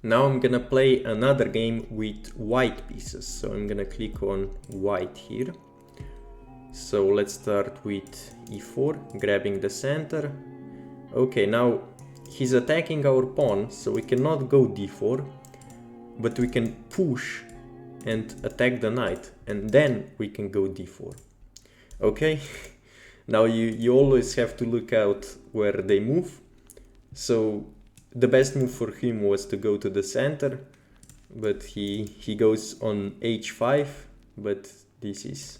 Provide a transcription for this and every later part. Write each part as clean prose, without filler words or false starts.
Now I'm gonna play another game with white pieces. So I'm gonna click on white here. So let's start with e4, grabbing the center. Okay, now he's attacking our pawn, so we cannot go d4, but we can push and attack the knight, and then we can go d4. Okay, now you always have to look out where they move. So the best move for him was to go to the center, but he goes on h5, but this is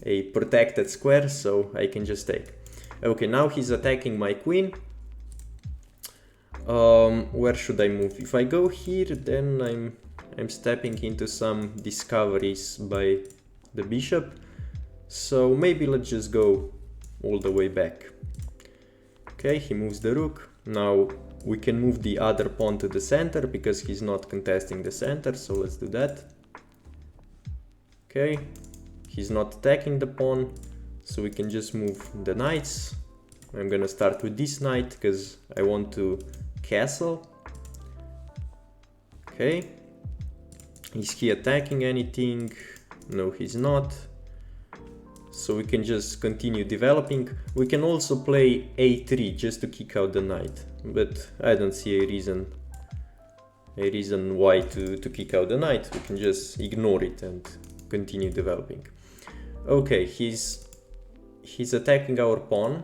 a protected square, so I can just take. Okay, now he's attacking my queen. Where should I move? If I go here, then I'm stepping into some discoveries by the bishop. So maybe let's just go all the way back. Okay, he moves the rook. Now we can move the other pawn to the center because he's not contesting the center, so let's do that. Okay, he's not attacking the pawn, so we can just move the knights. I'm gonna start with this knight because I want to castle. Okay, is he attacking anything? No, he's not. So we can just continue developing. We can also play a3 just to kick out the knight, but I don't see a reason why to kick out the knight. We can just ignore it and continue developing. Okay, he's attacking our pawn.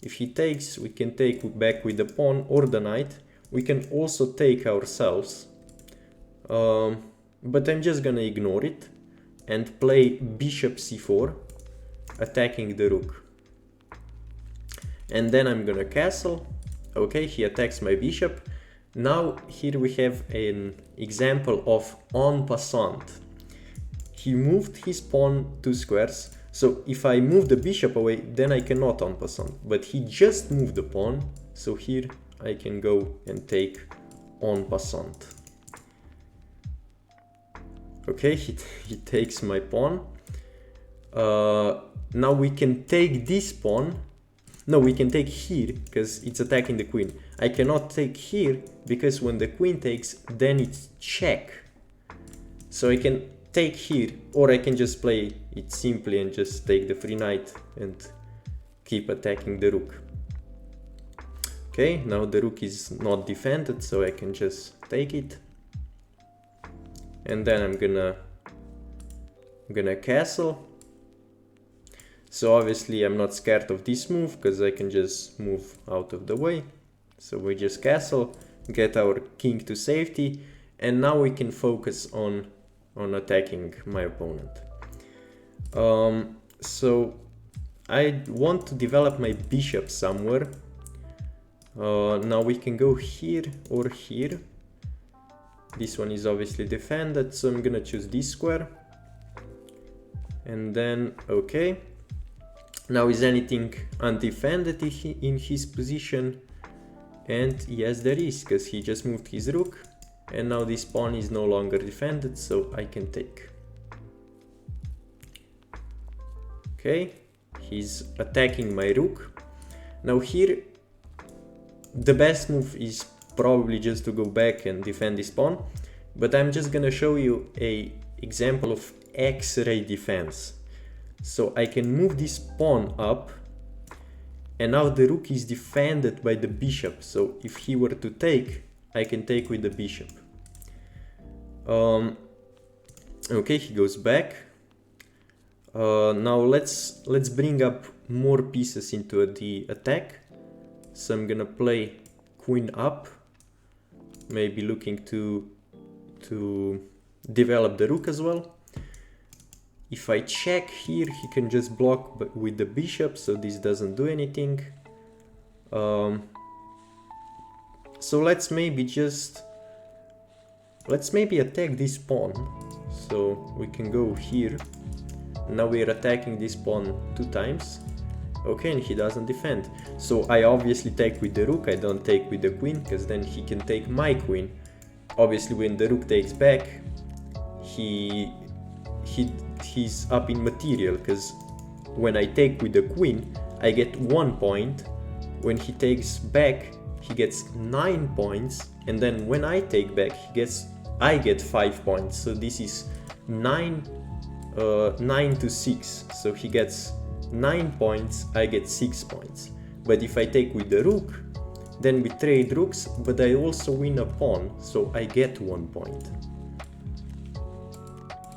If he takes, we can take back with the pawn or the knight. We can also take ourselves, but I'm just gonna ignore it and play bishop c4, attacking the rook. And then I'm gonna castle. Okay, he attacks my bishop. Now here we have an example of en passant. He moved his pawn 2 squares. So if I move the bishop away, then I cannot en passant. But he just moved the pawn, so here I can go and take en passant. Okay, he takes my pawn. Now we can take this pawn. No, we can take here because it's attacking the queen. I cannot take here because when the queen takes, then it's check. So I can take here, or I can just play it simply and just take the free knight and keep attacking the rook. Okay, now the rook is not defended, so I can just take it. And then I'm gonna castle. So obviously I'm not scared of this move because I can just move out of the way. So we just castle, get our king to safety, and now we can focus on attacking my opponent. So I want to develop my bishop somewhere. Now we can go here or here. This one is obviously defended, so I'm gonna choose this square. And then, okay. Now is anything undefended in his position? And yes, there is, because he just moved his rook. And now this pawn is no longer defended, so I can take. Okay, he's attacking my rook. Now here, the best move is probably just to go back and defend this pawn. But I'm just gonna show you an example of X-ray defense. So I can move this pawn up, and now the rook is defended by the bishop. So if he were to take, I can take with the bishop. Okay, he goes back. Now let's bring up more pieces into the attack. So I'm gonna play queen up, maybe looking to develop the rook as well. If I check here, he can just block with the bishop, so this doesn't do anything. So let's maybe attack this pawn. So we can go here. Now we're attacking this pawn 2 times. Okay, and he doesn't defend. So I obviously take with the rook, I don't take with the queen, because then he can take my queen. Obviously when the rook takes back, he's up in material, because when I take with the queen, I get 1 point. When he takes back, he gets 9 points, and then when I take back, I get 5 points. So this is 9 to 6. So he gets 9 points, I get 6 points. But if I take with the rook, then we trade rooks, but I also win a pawn, so I get 1 point.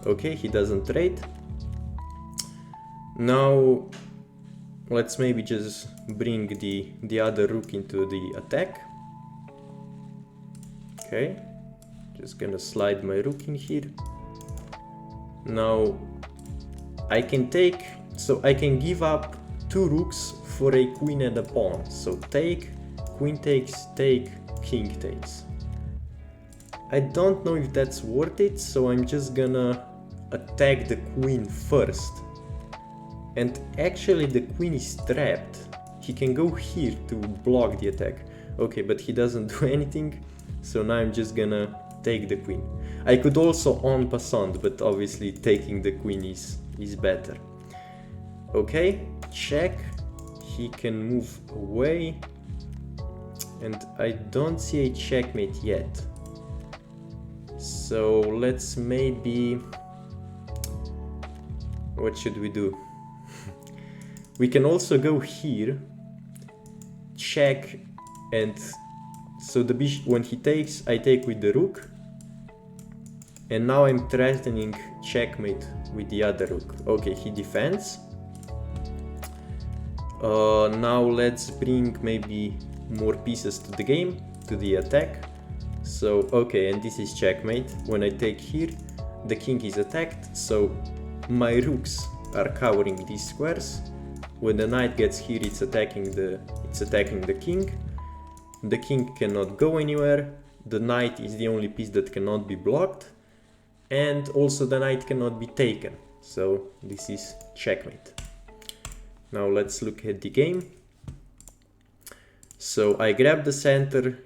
Okay, he doesn't trade. Now let's maybe just bring the other rook into the attack. Okay, just gonna slide my rook in here. Now I can take, so I can give up 2 rooks for a queen and a pawn. So take, queen takes, take, king takes. I don't know if that's worth it, so I'm just gonna attack the queen first. And actually the queen is trapped. He can go here to block the attack. Okay, but he doesn't do anything, so now I'm just gonna take the queen. I could also en passant, but obviously taking the queen is better. Okay, check. He can move away. And I don't see a checkmate yet. So let's maybe... What should we do? We can also go here, check, and so the bishop, when he takes, I take with the rook, and now I'm threatening checkmate with the other rook. Okay, he defends. Now let's bring maybe more pieces to the game, to the attack. So okay, and this is checkmate. When I take here, the king is attacked, so my rooks are covering these squares. When the knight gets here, it's attacking the king. The king cannot go anywhere. The knight is the only piece that cannot be blocked, and also the knight cannot be taken. So this is checkmate. Now let's look at the game. So I grab the center.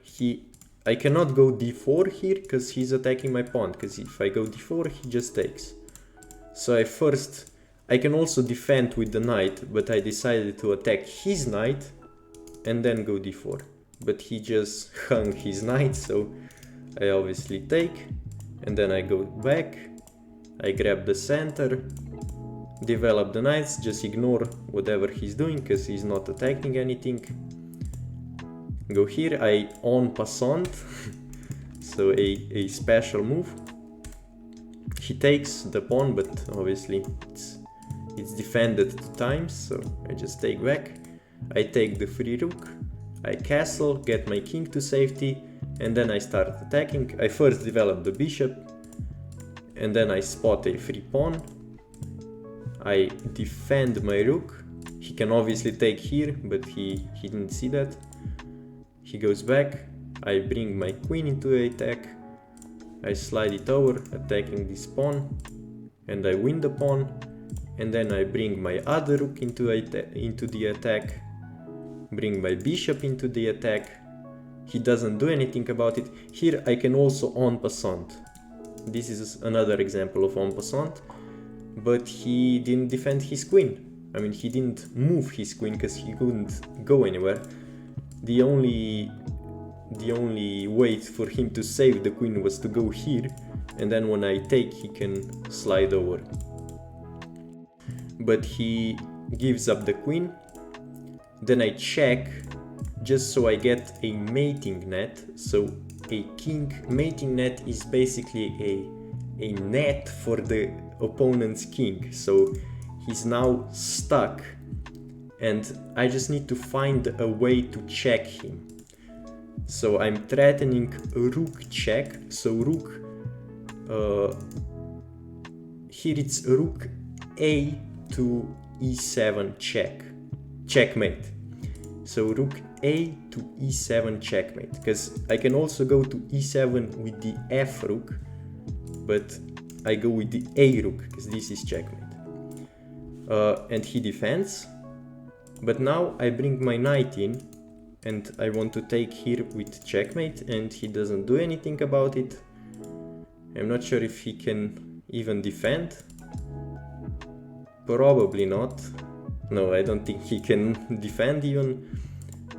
I cannot go d4 here because he's attacking my pawn, because if I go d4, he just takes. So I can also defend with the knight, but I decided to attack his knight and then go d4. But he just hung his knight, so I obviously take, and then I go back, I grab the center, develop the knights, just ignore whatever he's doing because he's not attacking anything. Go here, I en passant, so a special move. He takes the pawn, but obviously it's defended 2 times, so I just take back. I take the free rook, I castle, get my king to safety, and then I start attacking. I first develop the bishop, and then I spot a free pawn. I defend my rook. He can obviously take here, but he didn't see that. He goes back, I bring my queen into the attack, I slide it over, attacking this pawn, and I win the pawn, and then I bring my other rook into the attack, bring my bishop into the attack. He doesn't do anything about it. Here I can also en passant. This is another example of en passant, but he didn't defend his queen. I mean, he didn't move his queen because he couldn't go anywhere. The only way for him to save the queen was to go here, and then when I take, he can slide over. But he gives up the queen. Then I check just so I get a mating net. So a king mating net is basically a net for the opponent's king. So he's now stuck, and I just need to find a way to check him. So I'm threatening rook check. So rook, here it's rook a to e7 checkmate. So rook a to e7 checkmate, because I can also go to e7 with the f rook, but I go with the a rook because this is checkmate. And he defends, but now I bring my knight in, and I want to take here with checkmate, and he doesn't do anything about it. I'm not sure if he can even defend. Probably not. No, I don't think he can defend even.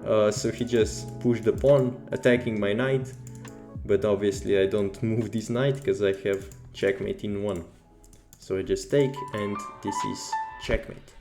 So he just pushed the pawn, attacking my knight, but obviously I don't move this knight because I have checkmate in 1. So I just take, and this is checkmate.